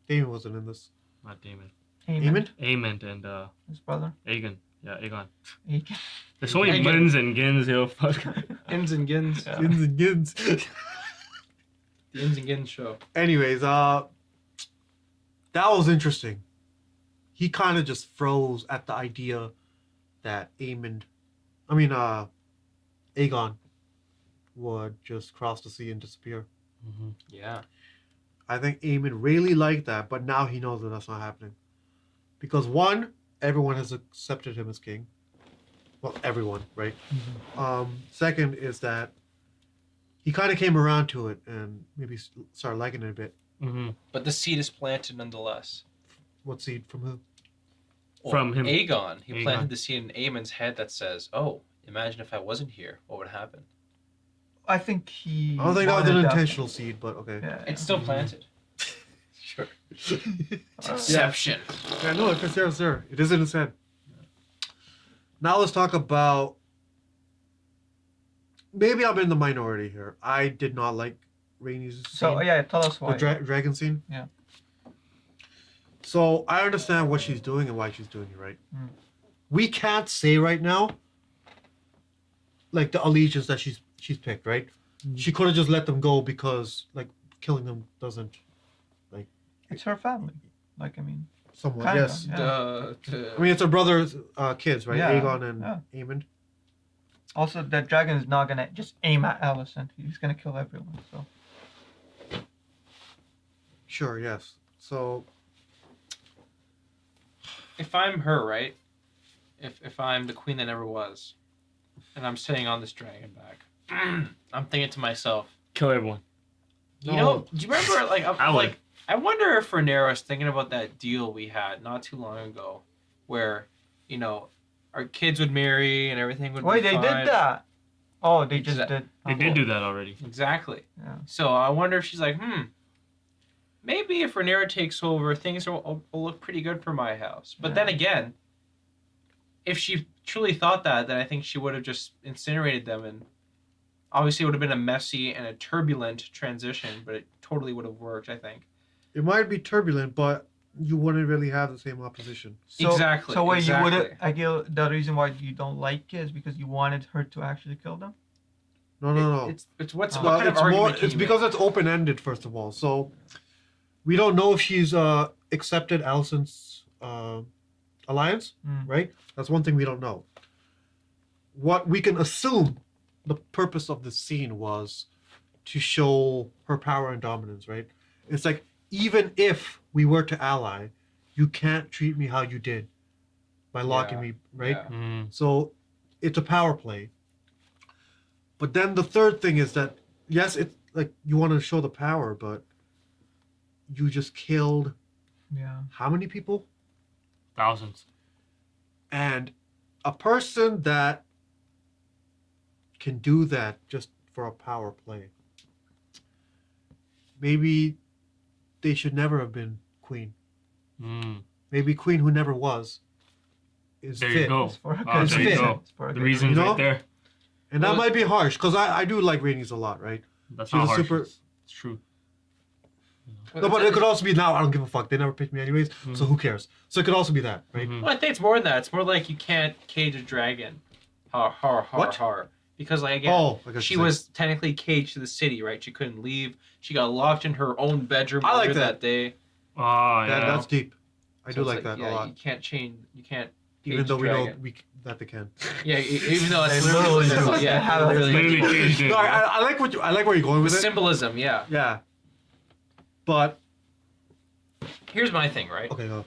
Damon wasn't in this. Not Damon. Aemon? Aemon and His brother. Aegon. Yeah, Aegon. Aegon. There's so many Aegon. Mins and Gins, yo. Fuck. Ins and Gins. Gins and Gins. The Ins and Gins show. Anyways, that was interesting. He kind of just froze at the idea that Aegon would just cross the sea and disappear. Mm-hmm. Yeah. I think Aemon really liked that, but now he knows that that's not happening. Because one, everyone has accepted him as king. Well, everyone, right? Second is that he kind of came around to it and maybe started liking it a bit. Mm-hmm. But the seed is planted nonetheless. What seed from who? Well, From him. Aegon. He Aegon. planted the seed in Aemon's head that says, "Oh, imagine if I wasn't here, what would happen?" I think he. I don't think that was an wanted intentional seed, but okay. Yeah. It's still planted. Sure. It's Yeah. Inception. Yeah, no, if it's there, it's there. It is in his head. Now let's talk about. Maybe I'm in the minority here. I did not like Rhaenys' scene. So yeah, tell us why. The dragon scene. Yeah. So I understand what she's doing and why she's doing it, right? Mm. We can't say right now, like the allegiance that she's picked, right? She could have just let them go because like killing them doesn't, like. It's her family. Like I mean. Somewhat, Kinda, yes. yeah. I mean, it's her brother's kids, right? Yeah, Aegon and yeah. Aemon. Also, the dragon is not gonna just aim at Alicent. He's gonna kill everyone. So. Sure, yes. So. If I'm her, right? If I'm the queen that never was, and I'm sitting on this dragon back, I'm thinking to myself, Kill everyone. you know, do you remember like I would. I wonder if Rhaenyra is thinking about that deal we had not too long ago, where, you know, our kids would marry and everything would Wait, be they fine. did that. Oh, they just did. They did do that already. Exactly. Yeah. So I wonder if she's like, maybe if Rhaenyra takes over, things will look pretty good for my house. But then again, if she truly thought that, then I think she would have just incinerated them, and obviously it would have been a messy and a turbulent transition, but it totally would have worked, I think. It might be turbulent, but you wouldn't really have the same opposition. Exactly. So wait, you exactly. would have, Aqeel, the reason why you don't like it is because you wanted her to actually kill them? No. It's what Well, kind of it's argument can it's you because make? it's open ended. First of all, so we don't know if she's accepted Alicent's alliance, right? That's one thing we don't know. What we can assume the purpose of the scene was to show her power and dominance, right? It's like, even if we were to ally, you can't treat me how you did by locking me, right? Yeah. So it's a power play. But then the third thing is that, yes, it's like you want to show the power, but you just killed how many people? Thousands. And a person that can do that just for a power play, maybe they should never have been queen. Maybe queen who never was is There fit. you go. Is There you fit. go. The reason's right there. And that might be harsh, because I do like Rhaenys a lot, right? That's She's not a harsh. super. It's true. No, but it could also be, now I don't give a fuck. They never picked me anyways, so who cares? So it could also be that, right? Well, I think it's more than that. It's more like you can't cage a dragon. Har. Because, like, again, she was technically caged to the city, right? She couldn't leave. She got locked in her own bedroom I like earlier that. day. Oh, yeah. That's deep. I do it's like that a lot. You can't cage Even though a we know dragon. that they can. Yeah, even though it's They literally, literally do. yeah, literally caged it. No, I like I like where you're going with the it. symbolism, yeah. Yeah. But Here's my thing, right? okay, go.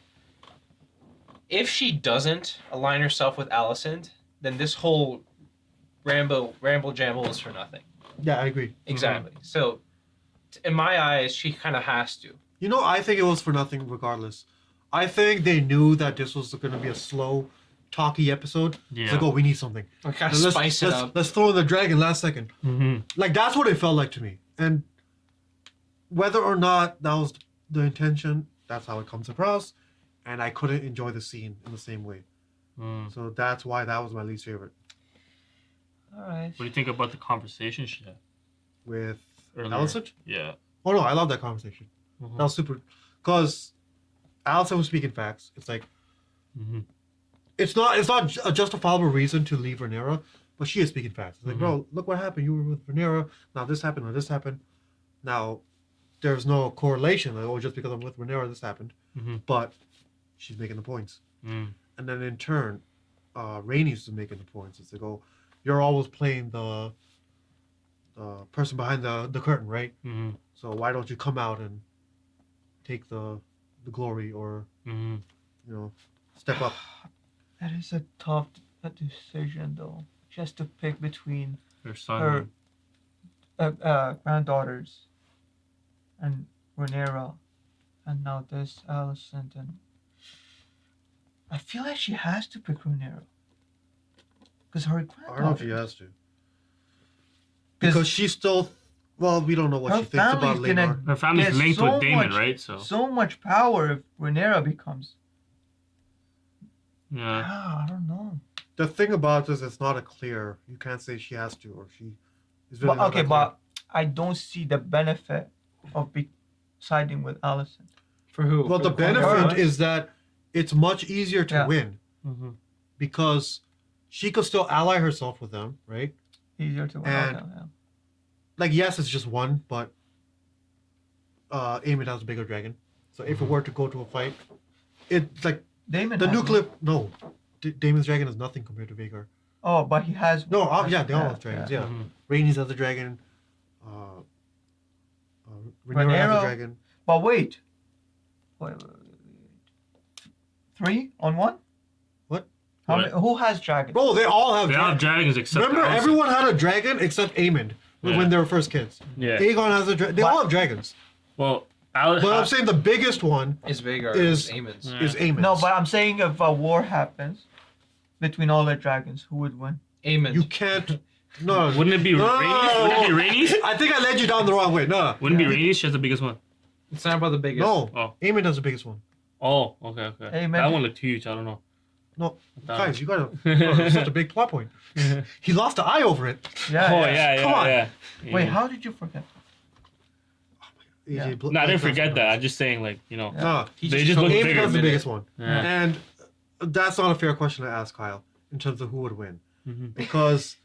If she doesn't align herself with Alicent, then this whole ramble jamble is for nothing. Yeah, I agree. Exactly. So, in my eyes, she kind of has to. You know, I think it was for nothing regardless. I think they knew that this was going to be a slow, talky episode. Yeah. It's like, oh, we need something. We gotta spice it up. Let's throw in the dragon last second. Like, that's what it felt like to me. And whether or not that was the intention, that's how it comes across. And I couldn't enjoy the scene in the same way. So that's why that was my least favorite. All right. What do you think about the conversation she had With earlier? Alicent? Yeah. Oh, no, I love that conversation. That was super. Because Alicent was speaking facts. It's like, it's not a justifiable reason to leave Rhaenyra, but she is speaking facts. It's like, bro, look what happened. You were with Rhaenyra. Now this happened or this happened. Now, there's no correlation. Like, oh, just because I'm with Rhaenyra, this happened. But she's making the points. And then in turn, Rhaenys is making the points. It's like, oh, you're always playing the person behind the curtain, right? So why don't you come out and take the glory, or you know, step up? That is a tough decision, though. Just to pick between her son, her granddaughters, and Rhaenyra, and now this Alicent, and I feel like she has to pick Rhaenyra because her granddaughter. I don't know if she has to, because she's still. Well, we don't know what she thinks about later. Her family's linked with Daemon, right? So much power if Rhaenyra becomes. Yeah. I don't know. The thing about this, it's not a clear. You can't say she has to or she is really not Okay, that but I don't see the benefit of siding with Alicent. For who? Well, the benefit is that it's much easier to win because she could still ally herself with them, right? Easier to win. And Okay, yeah. like, yes, it's just one, but Aemon has a bigger dragon. So if it were to go to a fight, it's like Daemon the has nuclear. No, Daemon's dragon is nothing compared to Vhagar. Oh, but he has. No, yeah, they all have dragons. Yeah, Rhaenys has a dragon. Rhaenyra has a dragon. But wait. 3 on 1? What? How many, who has dragons? Bro, they all have. They all have dragons except. Remember, Alicent. everyone had a dragon except Aemon when they were first kids. Yeah. Aegon has a dragon. They all have dragons. Well, but I'm saying the biggest one is Vhagar. Is Aemon's. Is Aemon's. No, but I'm saying if a war happens between all the dragons, who would win? Aemon. You can't. No. Wouldn't it be Rhaenys? Wouldn't it be Rhaenys? I think I led you down the wrong way. No. Wouldn't it be Rhaenys? She has the biggest one. It's not about the biggest. No. Oh. Aemon has the biggest one. Oh, okay. Aemon. That one looked huge. I don't know. No, guys, you got such a big plot point. He lost the eye over it. Yeah. Oh, yeah. yeah. Come on. Yeah. Wait, how did you forget? AJ No, I didn't forget that. I'm just saying, like, you know. No, They just look Aemon bigger. has the biggest one. Yeah. And that's not a fair question to ask, Kyle, in terms of who would win. Because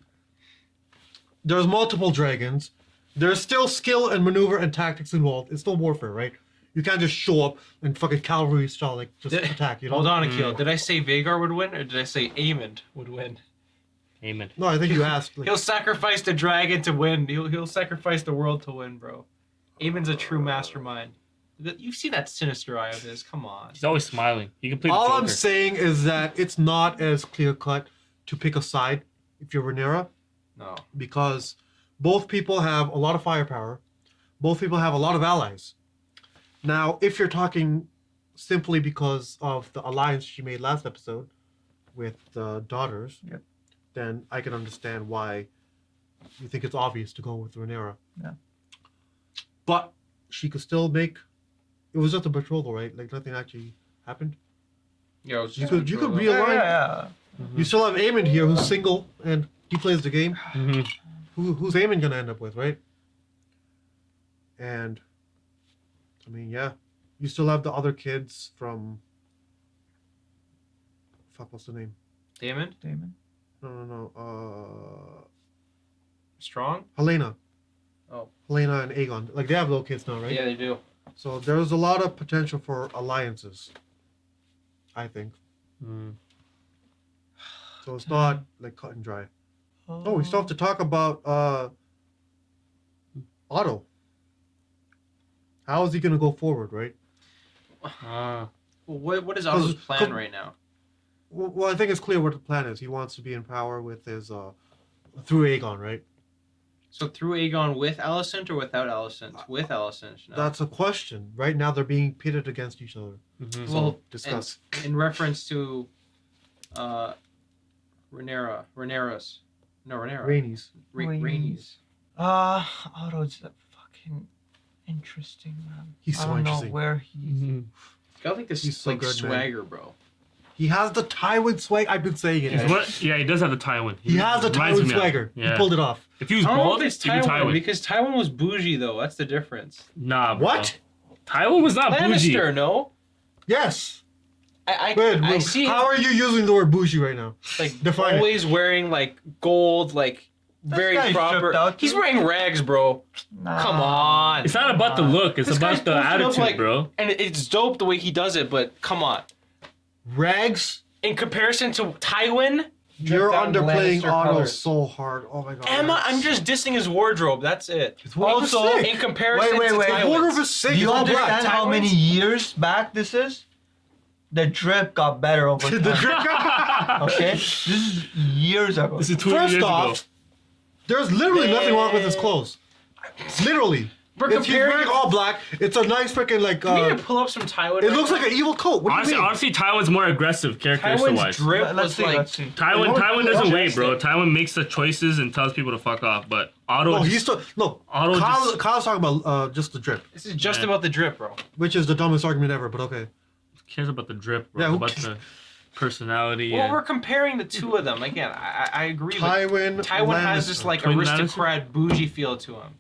there's multiple dragons. There's still skill and maneuver and tactics involved. It's still warfare, right? You can't just show up and fucking cavalry style, like, just attack, you know? Hold on, Aqeel. Did I say Vhagar would win, or did I say Aemon would win? Aemon. No, I think you asked. Like, He'll sacrifice the dragon to win. He'll sacrifice the world to win, bro. Aemon's a true mastermind. You see that sinister eye of his? Come on. He's always smiling. He can play the all I'm Joker. saying is that it's not as clear cut to pick a side if you're Rhaenyra. No. Because both people have a lot of firepower. Both people have a lot of allies. Now, if you're talking simply because of the alliance she made last episode with the daughters, then I can understand why you think it's obvious to go with Rhaenyra. Yeah. But she could still make... It was just a betrothal, right? Like, nothing actually happened. Yeah, it was You just could betrothal. realign. Yeah. You still have Aemon here, who's single, and he plays the game. Who's Aemon gonna end up with, right? And I mean, yeah, you still have the other kids from. Fuck, what's the name? Damon? No. Strong? Helena. Oh. Helena and Aegon, like they have little kids now, right? Yeah, they do. So there's a lot of potential for alliances. I think. So it's not like cut and dry. Oh, we still have to talk about Otto. How is he gonna go forward, right? Well, what is Otto's plan right now? Well, I think it's clear what the plan is. He wants to be in power with his through Aegon, right? So through Aegon with Alicent or without Alicent? With Alicent. No. That's a question. Right now, they're being pitted against each other. So Well, discuss. in reference to Rhaenyra. Rhaenyra's. No, Rhaenyra. Rhaenys. Rhaenys. Otto's fucking interesting, man. He's so I don't interesting. know where he's... Got like this He's so like good, man. swagger, bro. He has the Tywin swag. I've been saying it. Yeah, he does have the Tywin. He has the reminds Tywin me of- swagger. Yeah. He pulled it off. If he was I don't know bald, if it's he'd be Tywin, Tywin. because Tywin was bougie though. That's the difference. Nah, bro. What? Tywin was not bougie. Lannister, no. Yes. I see. How are you using the word bougie right now? Like Define it. always wearing like gold, like very guy's proper. stripped out, He's too. wearing rags, bro. Come on. It's not about the look. It's This guy's about the posted up, attitude, like- bro. And it's dope the way he does it, but come on. Rags? In comparison to Tywin, You're down underplaying Lannister Otto colours. so hard. Oh my god. Emma, I'm just dissing his wardrobe. That's it. Also, in comparison Wait, to wait. Tywin's. wardrobe is sick. Do you It's all black. understand how many years back this is? The drip got better over time. The drip got- Okay? This is years ago. This is 20 First years off, ago. there's literally nothing wrong with his clothes. Literally. We're If he's wearing comparing. all black, it's a nice freaking like. Can we need to pull up some Tywin? It looks like an evil coat. What do Honestly, you mean? honestly, Tywin's more aggressive characteristic Tywin's wise. drip Let's was see, like. let's see. Tywin No, doesn't wait, majestic. bro. Tywin makes the choices and tells people to fuck off. But Otto, No, just- he's still no. Otto just- Kyle's talking about just the drip, This is just Yeah. about the drip, bro. which is the dumbest argument ever. But okay. cares about the drip, bro. Yeah, who about cares? the personality. Well, and- we're comparing the two of them. Again, I agree. Tywin. Tywin has Lannister. this like Twin aristocrat bougie feel to him.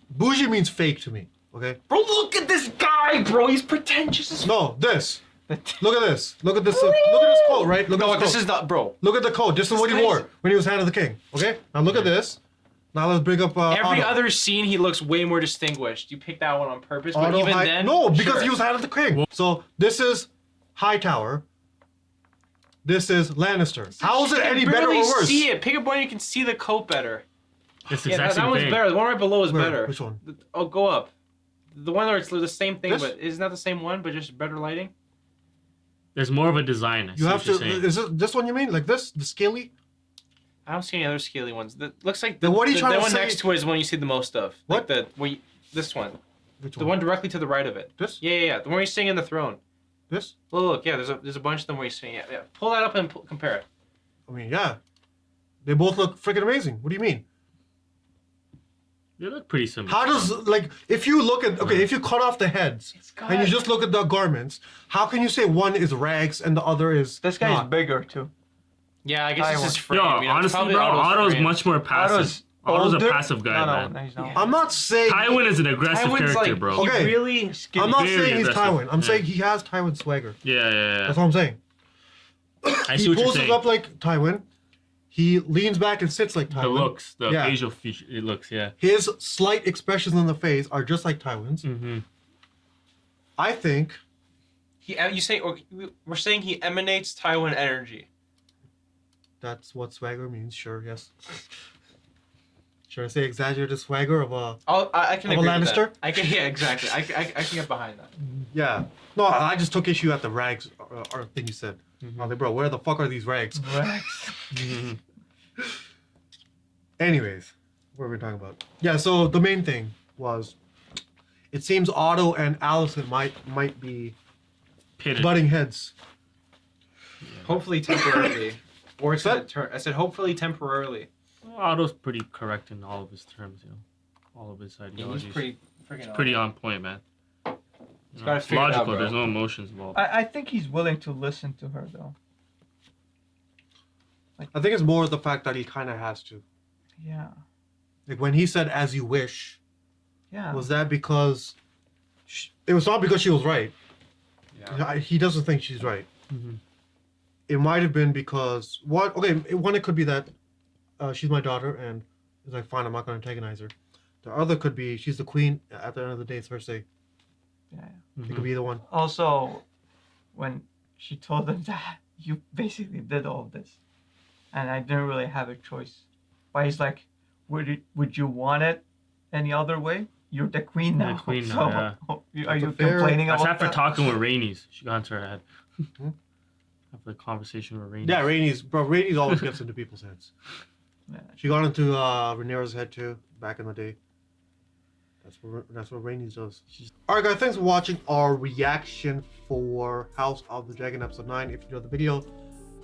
Bougie means fake to me. Okay. Bro, look at this guy, bro. He's pretentious as No, this. Look at this. Look at this. Look at this coat, right? Look No, at this coat. is not, bro. Look at the coat. This is what he guy's- wore when he was Hand of the King. Okay. Now look at this. Now let's bring up Every Otto. other scene, he looks way more distinguished. You picked that one on purpose, but Otto even High- then, no, because sure. he was Hand of the King. So this is Hightower. This is Lannister. How is it You can any better or barely worse? See it. Pick a one you can see the coat better. It's the Yeah, exact that same one's thing. better. The one right below is Where? better. Which one? Oh, go up. The one where it's the same thing, This? but isn't that the same one, but just better lighting? There's more of a design. I see You have what you're to. saying. Is it this one you mean? Like this? The scaly? I don't see any other scaly ones. That looks like Then what are you trying the to one say? next to it is the one you see the most of. What? Like this one. Which The one directly to the right of it. This? Yeah. The one where you're sitting in the throne. This? Look, yeah. There's a bunch of them where you're sitting. Yeah. Pull that up and compare it. I mean, yeah. They both look freaking amazing. What do you mean? They look pretty similar. How does, like, if you look at, if you cut off the heads and you just look at the garments, how can you say one is rags and the other is This guy's not? bigger too. Yeah, I guess it's his frame. Yo, you know, it's honestly, probably bro, Otto's Otto's frame. much more passive. Otto's a passive guy, man. No, he's not. I'm not saying Tywin is an aggressive Tywin's character, like, bro. he Okay. really I'm not Very saying he's aggressive. Tywin. I'm Yeah. saying he has Tywin swagger. Yeah. That's what I'm saying. I see He what you're pulls it saying. up like Tywin. He leans back and sits like Tywin. The looks, the Yeah. facial feature, it looks, yeah. His slight expressions on the face are just like Tywin's. Mm-hmm. I think we're saying he emanates Tywin energy. that's what swagger means. Sure, yes. Should I say exaggerated swagger of a I can of a agree Lannister? with that. I can, yeah, exactly. I can get behind that. Yeah. No, I just took issue at the rags or thing you said. Mm-hmm. I was like, bro, where the fuck are these rags? Rags. Anyways, what were we talking about? Yeah, so the main thing was, it seems Otto and Alicent might be Pitted. butting heads. Hopefully temporarily. Or it's a turn. I said hopefully temporarily. Otto's pretty correct in all of his terms, you know. All of his ideologies. He's pretty freaking It's pretty on point, man. He's got to figure it out, logical, bro. there's no emotions involved. I think he's willing to listen to her though. I think it's more the fact that he kind of has to. Yeah. Like when he said "as you wish," Yeah. was that because it was not because she was right? Yeah. He doesn't think she's right. Mm-hmm. It might have been because one. Okay, one, it could be that she's my daughter, and it's like, fine, I'm not going to antagonize her. The other could be she's the queen. At the end of the day, it's her say. Yeah. It could be either one. Also, when she told him that you basically did all of this, and I didn't really have a choice. But he's like, would you want it any other way? You're the queen now. The queen now, Are you complaining That's about after that? talking with Rhaenys. She got into her head. After the conversation with Rhaenys. Yeah, Rhaenys always gets into people's heads. Yeah. She got into Rhaenyra's head too back in the day. That's what Rhaenys does. Alright guys, thanks for watching our reaction for House of the Dragon episode 9. If you enjoyed the video,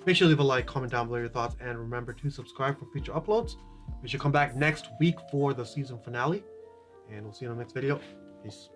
make sure to leave a like, comment down below your thoughts, and remember to subscribe for future uploads. We should come back next week for the season finale. And we'll see you in the next video. Peace.